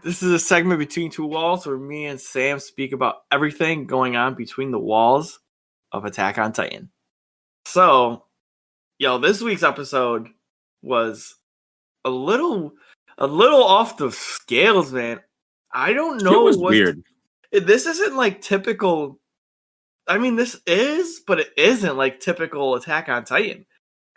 This is a segment between two walls where me and Sam speak about everything going on between the walls of Attack on Titan. So, this week's episode was a little off the scales, man. I don't know. It was weird. This isn't like typical. I mean, this is, but it isn't like typical Attack on Titan.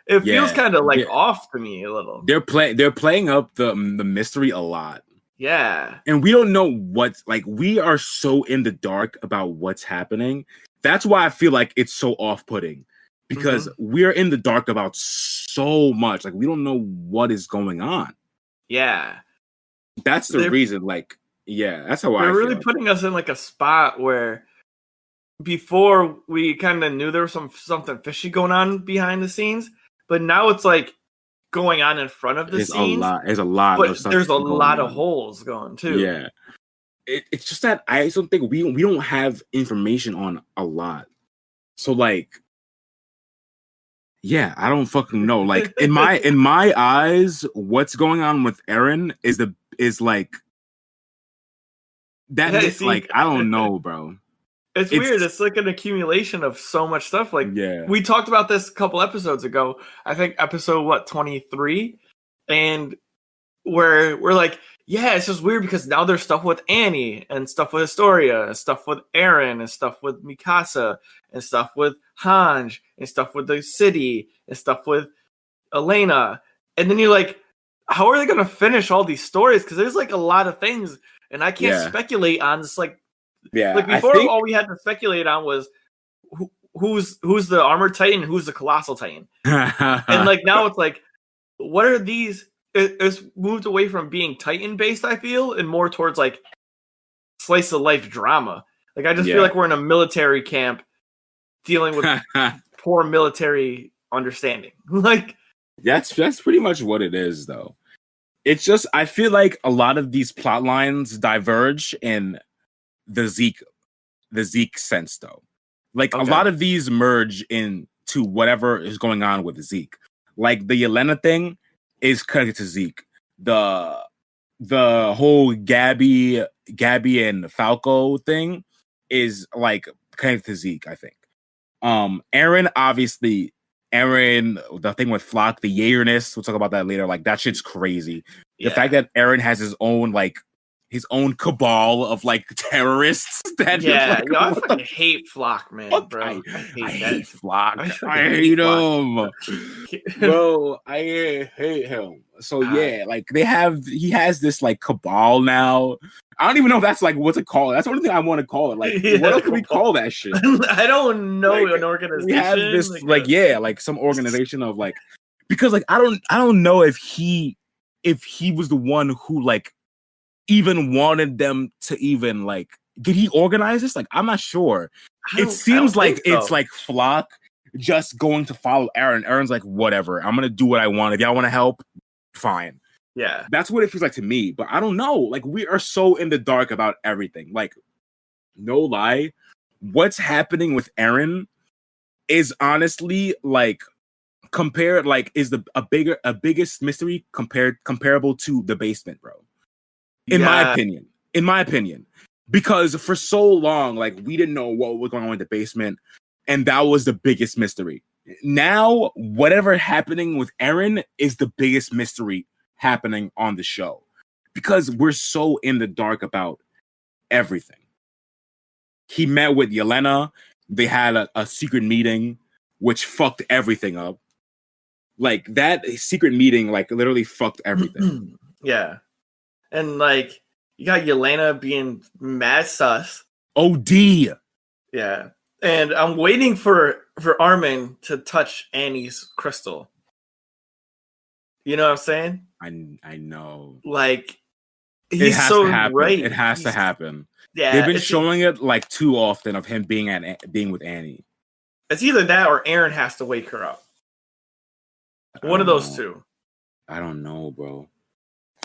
It feels kind of like off to me a little. They're playing up the mystery a lot. Yeah. And we don't know what's like, we are so in the dark about what's happening. That's why I feel like it's so off-putting. Because we're in the dark about so much. Like, we don't know what is going on. Yeah. That's the reason. Like, that's how I feel. They're really putting us in like a spot where before we kind of knew there was something fishy going on behind the scenes. But now it's like going on in front of the scenes. There's a lot but of stuff. There's a lot of holes going too. Yeah. It's just that I just don't think we don't have information on a lot. So like, I don't fucking know. Like in my eyes, what's going on with Eren is like that. I don't know, bro. It's weird. It's like an accumulation of so much stuff. Like, we talked about this a couple episodes ago. I think episode 23, and where we're like, it's just weird because now there's stuff with Annie and stuff with Astoria and stuff with Eren and stuff with Mikasa and stuff with Hanj and stuff with the city and stuff with Elena. And then you're like, how are they going to finish all these stories? Because there's like a lot of things, and I can't speculate on this. Like before, all we had to speculate on was who's the armored titan, who's the colossal titan, and like now it's like, what are these? It's moved away from being Titan based, I feel, and more towards like slice of life drama. Like I just feel like we're in a military camp dealing with poor military understanding. Like that's pretty much what it is, though. It's just I feel like a lot of these plot lines diverge in the Zeke sense, though. Like a lot of these merge into whatever is going on with Zeke. Like the Yelena thing is connected to Zeke. The whole Gabby and Falco thing is like connected to Zeke, I think. Eren, obviously, the thing with Flock, the Yaerness, we'll talk about that later. Like that shit's crazy. The fact that Eren has his own cabal of like terrorists. That I fucking hate Flock, man, bro. I hate Flock. I hate him, bro. I hate him. So like he has this like cabal now. I don't even know if that's like what to call it. That's the only thing I want to call it. Like, what else can we call that shit? I don't know, like, an organization. We have this like some organization of like, because like I don't know if he was the one who like even wanted them to even like, did he organize this? Like, I'm not sure. It seems like it's like Flock just going to follow Eren. Eren's like, whatever, I'm gonna do what I want. If y'all want to help, fine. Yeah, that's what it feels like to me. But I don't know. Like, we are so in the dark about everything. Like, no lie, what's happening with Eren is honestly like compared, like, is a biggest mystery comparable to the basement, bro. In my opinion, because for so long, like, we didn't know what was going on in the basement, and that was the biggest mystery. Now, whatever happening with Eren is the biggest mystery happening on the show, because we're so in the dark about everything. He met with Yelena. They had a secret meeting, which fucked everything up. Like, that secret meeting, like, literally fucked everything. Yeah. And, like, you got Yelena being mad sus. OD. Yeah. And I'm waiting for Armin to touch Annie's crystal. You know what I'm saying? I know. Like, he's so right. It has to happen. Yeah. They've been showing it, like, too often of him being with Annie. It's either that or Eren has to wake her up. One of those two. I don't know, bro.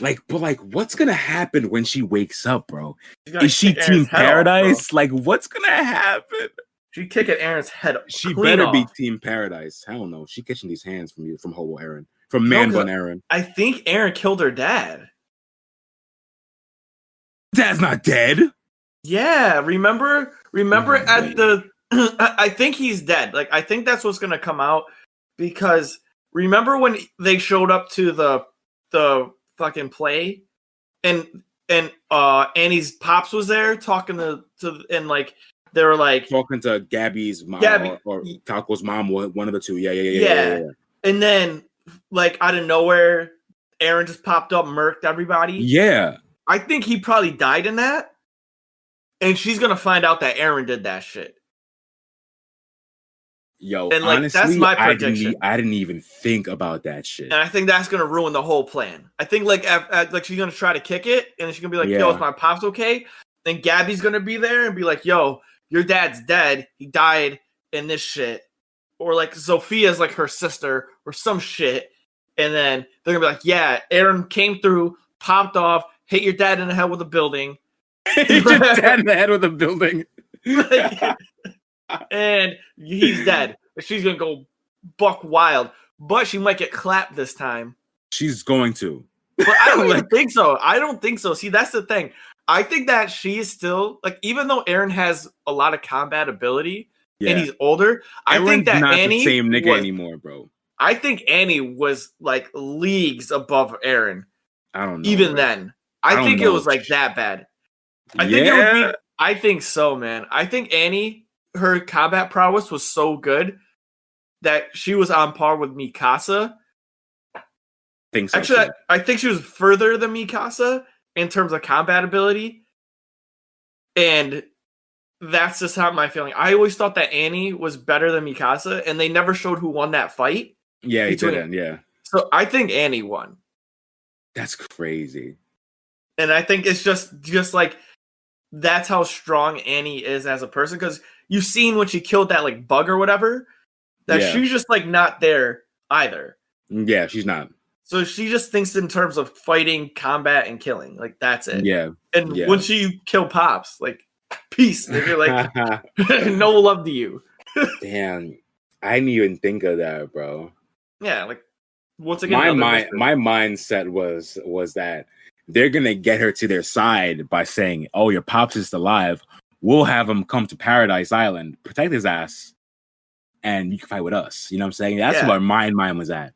Like, but like, what's gonna happen when she wakes up, bro? Is she Team Paradise? Like, what's gonna happen? She kicking Eren's head. She better be Team Paradise. Hell no, she catching these hands from Hobo Eren, from Man Bun Eren. I think Eren killed her dad. Dad's not dead. Yeah, remember at the I think he's dead. Like I think that's what's gonna come out because remember when they showed up to the fucking play and Annie's pops was there talking to and like they were like talking to Gabby's mom or Taco's mom, one of the two. Yeah. And then like out of nowhere, Aaron just popped up, murked everybody. Yeah. I think he probably died in that. And she's gonna find out that Aaron did that shit. Yo, and like honestly, that's my prediction. I didn't even think about that shit. And I think that's gonna ruin the whole plan. I think like like she's gonna try to kick it, and she's gonna be like, "Yo, is my pops okay?" And Gabby's gonna be there and be like, "Yo, your dad's dead. He died in this shit." Or like Sophia's like her sister or some shit. And then they're gonna be like, "Yeah, Aaron came through, popped off, hit your dad in the head with a building." Hit your dad in the head with a building. And he's dead. She's gonna go buck wild, but she might get clapped this time. She's going to. But I don't even think so. I don't think so. See, that's the thing. I think that she is still like, even though Aaron has a lot of combat ability and he's older, I think that not Annie the same nigga anymore, bro. I think Annie was like leagues above Aaron. I don't know. Even then, I think it was like that bad. I think it would be. I think so, man. I think Annie, her combat prowess was so good that she was on par with Mikasa. Think so, actually, I think she was further than Mikasa in terms of combat ability, and that's just how my feeling. I always thought that Annie was better than Mikasa, and they never showed who won that fight. Yeah, he didn't. Yeah, so I think Annie won. That's crazy, and I think it's just like that's how strong Annie is as a person, because you've seen when she killed that like bug or whatever, that she's just like not there either. Yeah, she's not. So she just thinks in terms of fighting, combat, and killing. Like that's it. Yeah. And when she kill Pops, like peace. And you're like no love to you. Damn. I didn't even think of that, bro. Yeah, like once again. My mindset was that they're gonna get her to their side by saying, "Oh, your Pops is alive. We'll have him come to Paradise Island, protect his ass, and you can fight with us." You know what I'm saying? That's where my mind was at.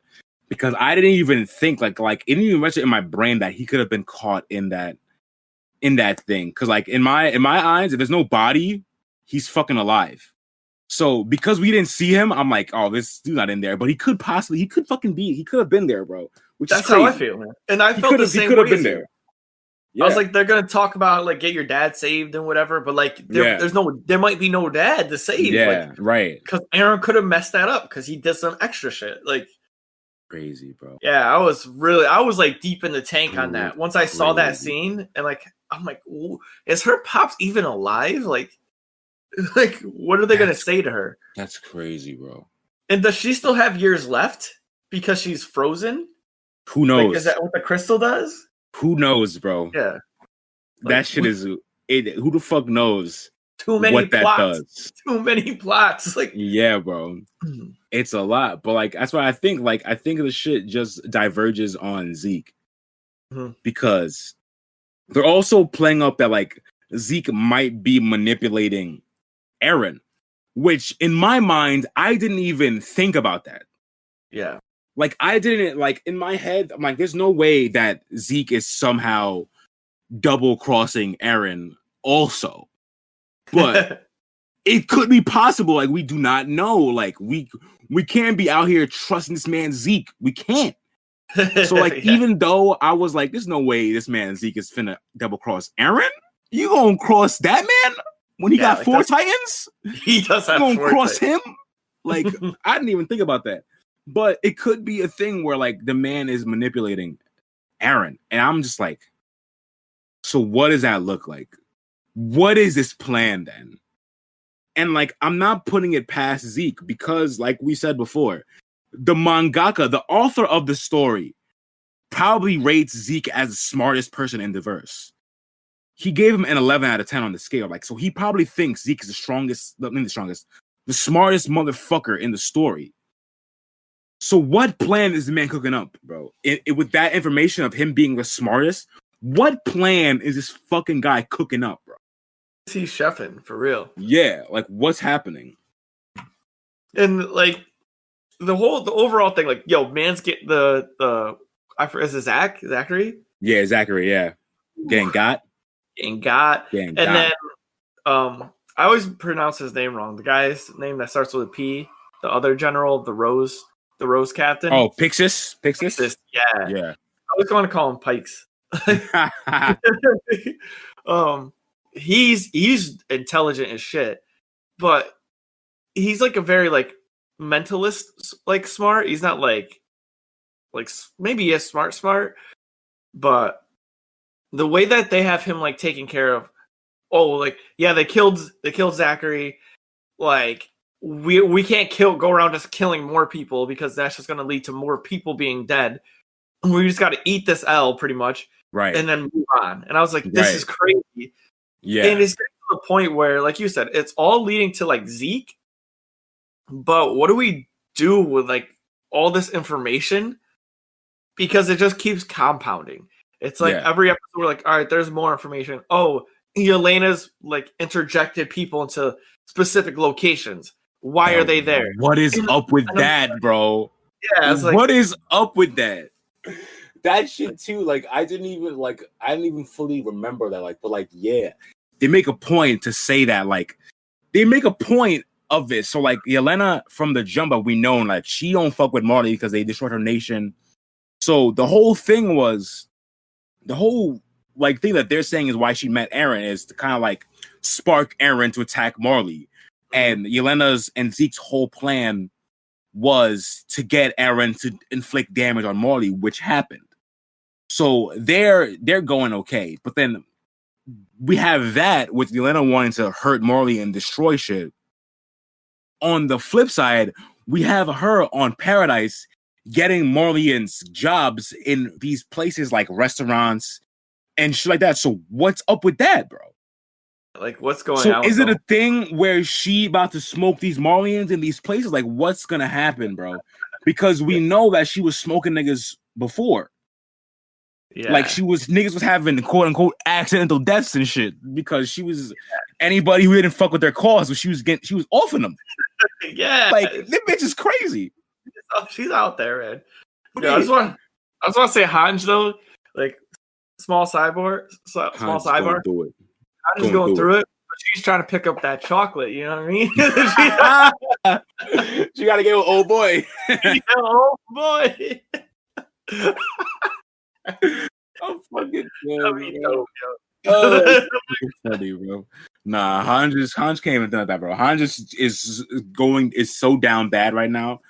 Because I didn't even think like it didn't even register in my brain that he could have been caught in that thing. Because like in my eyes, if there's no body, he's fucking alive. So because we didn't see him, I'm like, oh, this dude's not in there. But he could have been there, bro. Which that's is crazy. How I feel, man. And I felt the same way. He could have been there. Yeah. I was like, they're gonna talk about like get your dad saved and whatever, but like there might be no dad to save. Yeah, right. Because Aaron could have messed that up because he did some extra shit. Like crazy, bro. Yeah, I was like deep in the tank on that. Once I saw that scene and like I'm like, is her Pops even alive? Like what are they gonna say to her? That's crazy, bro. And does she still have years left because she's frozen? Who knows? Like, is that what the crystal does? Who knows, bro? Yeah. Like, that shit is it. Who the fuck knows? Too many what plots. That does. Too many plots. Like, yeah, bro. It's a lot. But like that's why I think the shit just diverges on Zeke. Because they're also playing up that like Zeke might be manipulating Aaron, which in my mind, I didn't even think about that. Yeah. Like I didn't like in my head, I'm like, there's no way that Zeke is somehow double crossing Aaron also. But it could be possible. Like we do not know. Like we can't be out here trusting this man Zeke. We can't. So like even though I was like, there's no way this man Zeke is finna double cross Aaron. You gonna cross that man when he got like 4 Titans? He does have 4 Titans. You gonna cross him? Like I didn't even think about that. But it could be a thing where like the man is manipulating Aaron. And I'm just like, so what does that look like? What is this plan then? And like, I'm not putting it past Zeke because like we said before, the mangaka, the author of the story, probably rates Zeke as the smartest person in the verse. He gave him an 11 out of 10 on the scale. Like, so he probably thinks Zeke is the smartest smartest motherfucker in the story. So what plan is the man cooking up, bro? With that information of him being the smartest, What plan is this fucking guy cooking up, bro? He's chefing for real. Yeah, like what's happening? And like the overall thing, like, yo, man's get is it Zachary? Yeah, Zachary, yeah. Getting got. Then I always pronounce his name wrong. The guy's name that starts with a P, the other general, the Rose captain. Oh, Pixis? Yeah. Yeah. I was going to call him Pikes. He's intelligent as shit, but he's like a very like mentalist, like smart. He's not like maybe he is smart, but the way that they have him like taken care of, they killed Zachary, like we can't go around just killing more people because that's just going to lead to more people being dead. We just got to eat this L pretty much, right, and then move on. And I was like, this is crazy. Yeah, and it's getting to the point where, like you said, it's all leading to like Zeke. But what do we do with like all this information? Because it just keeps compounding. It's like every episode we're like, all right, there's more information. Oh, Yelena's like interjected people into specific locations. Why are they there? What is up with that, bro? Yeah, it's like, what is up with that? That shit too. Like I didn't even fully remember that. Like, but like, yeah, they make a point to say that. Like, they make a point of this. So like, Yelena from the jump up, we know like she don't fuck with Marley because they destroyed her nation. So the whole thing was, the whole like thing that they're saying is why she met Eren is to kind of like spark Eren to attack Marley. And Yelena's and Zeke's whole plan was to get Eren to inflict damage on Marley, which happened. So they're going okay. But then we have that with Yelena wanting to hurt Marley and destroy shit. On the flip side, we have her on Paradise getting Marleyans jobs in these places like restaurants and shit like that. So what's up with that, bro? Like, what's going on? So is it a thing where she about to smoke these Marleyans in these places? Like, what's gonna happen, bro? Because we know that she was smoking niggas before. Yeah. Like niggas was having quote unquote accidental deaths and shit because she was anybody who didn't fuck with their cause, she was offing them. Yeah, like this bitch is crazy. She's out there, man. Yeah, I just want to say Hanj though, like small sidebar. Do it. I'm just going through it, but she's trying to pick up that chocolate. You know what I mean? She got to get with old boy. Old boy. I'm fucking dead, bro. Funny, bro. Nah, Hanj came and done that, bro. Hanj is so down bad right now.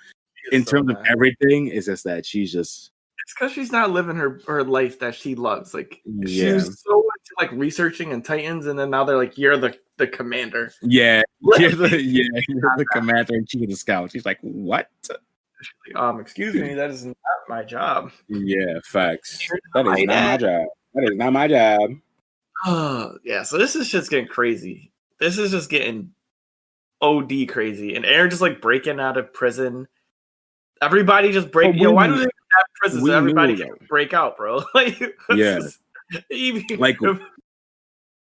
In terms of everything, it's just that she's just. It's because she's not living her life that she loves. Like she was so into like researching and Titans, and then now they're like, "You're the commander." Yeah, you're the commander and chief of the scout. She's like, "What?" She's like, excuse me, that is not my job. Yeah, facts. That is not my job. That is not my job. Yeah. So this is just getting crazy. This is just getting OD crazy, and Eren just like breaking out of prison. Everybody just break. Why do they have prisons? So everybody can break out, bro. Like, like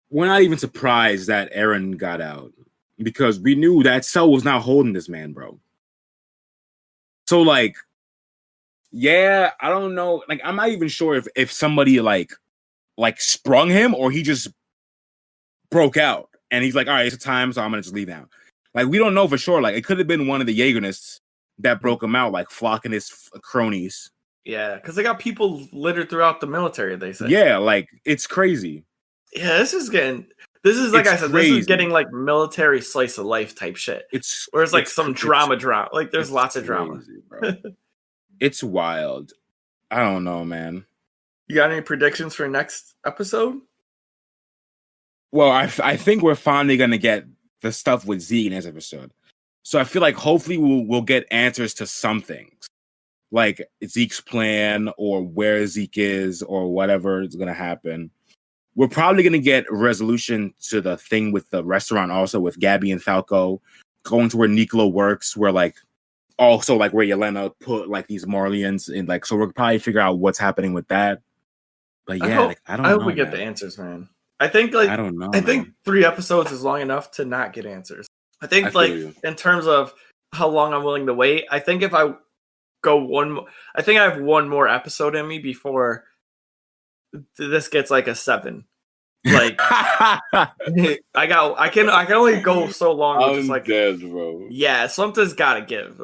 we're not even surprised that Eren got out because we knew that cell was not holding this man, bro. So like, yeah, I don't know. Like, I'm not even sure if somebody like sprung him or he just broke out and he's like, all right, it's time, so I'm gonna just leave now. Like, we don't know for sure. Like, it could have been one of the Jaegernists that broke him out, like flocking his cronies. Yeah, because they got people littered throughout the military, they say. Yeah, like, it's crazy. Yeah, this is like I said, crazy. This is getting like military slice of life type shit. Whereas like some drama. Like there's lots of drama. Bro. It's wild. I don't know, man. You got any predictions for next episode? Well, I think we're finally gonna get the stuff with Zeke in this episode. So I feel like hopefully we'll get answers to some things, like Zeke's plan or where Zeke is or whatever is gonna happen. We're probably gonna get a resolution to the thing with the restaurant, also with Gabby and Falco going to where Nicola works, where like also like where Yelena put like these Marleyans in, like, so we'll probably figure out what's happening with that. But yeah, I don't know. I hope we get the answers, man. I think I don't know. I think 3 episodes is long enough to not get answers. I think in terms of how long I'm willing to wait, I think if I go I think I have one more episode in me before this gets like a 7. Like I can only go so long with just like dead, bro. Yeah, something's gotta give.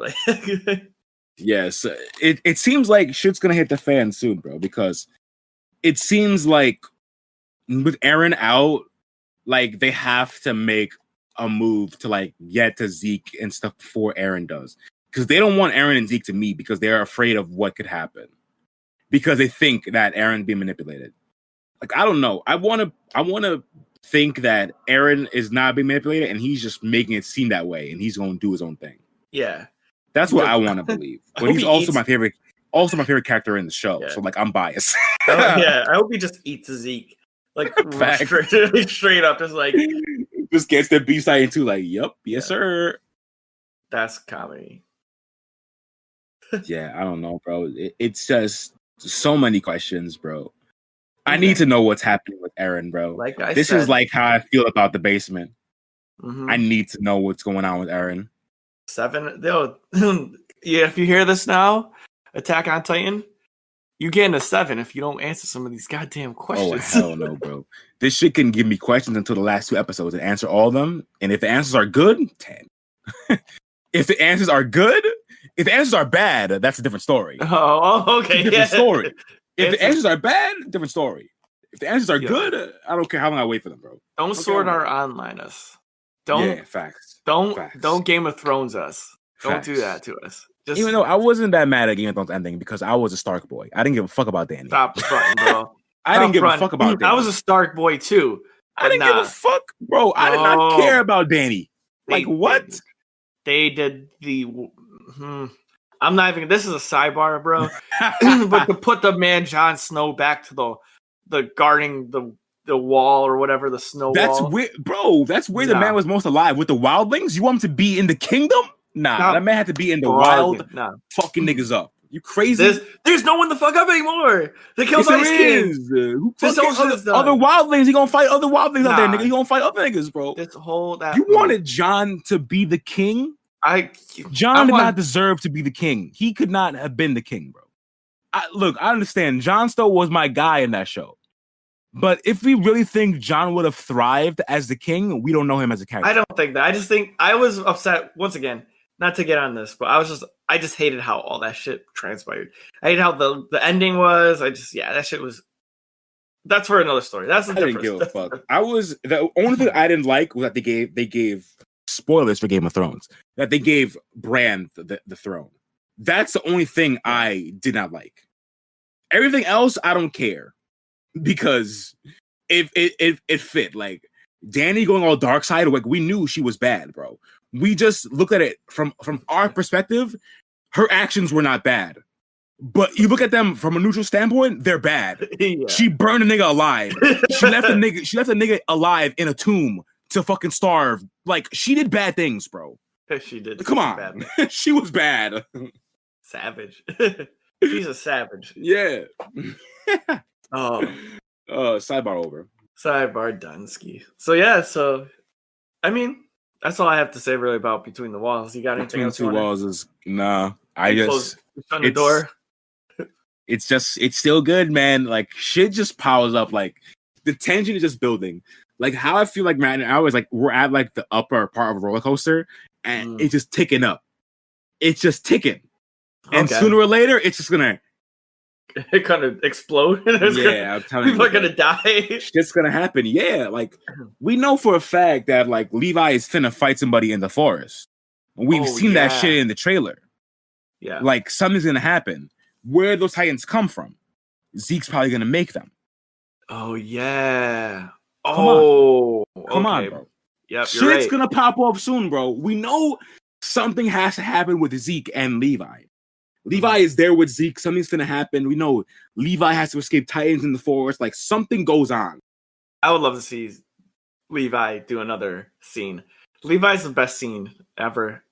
Yes, it seems like shit's gonna hit the fan soon, bro, because it seems like with Eren out, like they have to make a move to like get to Zeke and stuff before Eren does. Because they don't want Eren and Zeke to meet because they're afraid of what could happen. Because they think that Eren's being manipulated. Like, I don't know. I wanna think that Eren is not being manipulated and he's just making it seem that way and he's gonna do his own thing. Yeah. That's what I want to believe. But he's also my favorite character in the show. Yeah. So like I'm biased. Yeah, I hope he just eats Zeke. Like straight up, just like just gets the B-side into like, yep, yes, sir. That's comedy. Yeah, I don't know, bro. It's just so many questions, bro. I need to know what's happening with Eren, bro. This is like how I feel about the basement. Mm-hmm. I need to know what's going on with Eren. 7. Yeah, if you hear this now, Attack on Titan, you getting a 7 if you don't answer some of these goddamn questions. Oh, hell no, bro. This shit can give me questions until the last 2 episodes and answer all of them. And if the answers are good, 10. If the answers are bad, that's a different story. Oh, okay. Different story. If the answers are bad, different story. If the answers are good, I don't care how long I wait for them, bro. Don't Sword Art Online us. Facts. Don't Game of Thrones us. Don't do that to us. Even though I wasn't that mad at Game of Thrones ending because I was a Stark boy. I didn't give a fuck about Dany. Stop fronting, bro. I didn't give a fuck about Dany. I was a Stark boy too. I didn't give a fuck, bro. I did not care about Dany. What? They did the... I'm not even... This is a sidebar, bro. But to put the man Jon Snow back to the guarding the wall or whatever, the snow wall. That's where the man was most alive. With the wildlings? You want him to be in the kingdom? Nah, that man had to be in the wild, fucking niggas up. You crazy? There's no one to fuck up anymore. They killed Ice King. Other wildlings. He gonna fight other wildlings out there, nigga. He gonna fight other niggas, bro. You wanted Jon to be the king? Jon did not deserve to be the king. He could not have been the king, bro. Look, I understand. Jon Snow was my guy in that show. But if we really think Jon would have thrived as the king, we don't know him as a character. I don't think that. I just think I was upset once again. Not to get on this, but I just hated how all that shit transpired. I hated how the ending was. That shit was. That's for another story. That's the difference. I didn't give a fuck. The only thing I didn't like was that they gave spoilers for Game of Thrones. That they gave Bran the throne. That's the only thing I did not like. Everything else, I don't care because it fit. Like Dany going all dark side. Like we knew she was bad, bro. We just looked at it from our perspective. Her actions were not bad, but you look at them from a neutral standpoint, they're bad. Yeah. She burned a nigga alive. She left a nigga alive in a tomb to fucking starve. Like she did bad things, bro. She did. Come on, she was bad. Savage. She's a savage. Yeah. Sidebar over. Sidebar Dunsky. So I mean. That's all I have to say really about Between the Walls. You got anything else? Between Two Walls is nah. Shut the door. It's still good, man. Like shit just piles up. Like the tension is just building. Like how I feel like man, I was like we're at like the upper part of a roller coaster and it's just ticking up. It's just ticking. And sooner or later it's just gonna kind of explode. I'm telling you, people are gonna die. Shit's gonna happen. Yeah, like we know for a fact that like Levi is finna fight somebody in the forest. We've seen that shit in the trailer. Yeah, like something's gonna happen. Where those Titans come from? Zeke's probably gonna make them. Oh yeah. Come on, bro. Yep, shit's gonna pop off soon, bro. We know something has to happen with Zeke and Levi. Levi is there with Zeke. Something's gonna happen. We know Levi has to escape Titans in the forest. Like something goes on. I would love to see Levi do another scene. Levi's the best scene ever.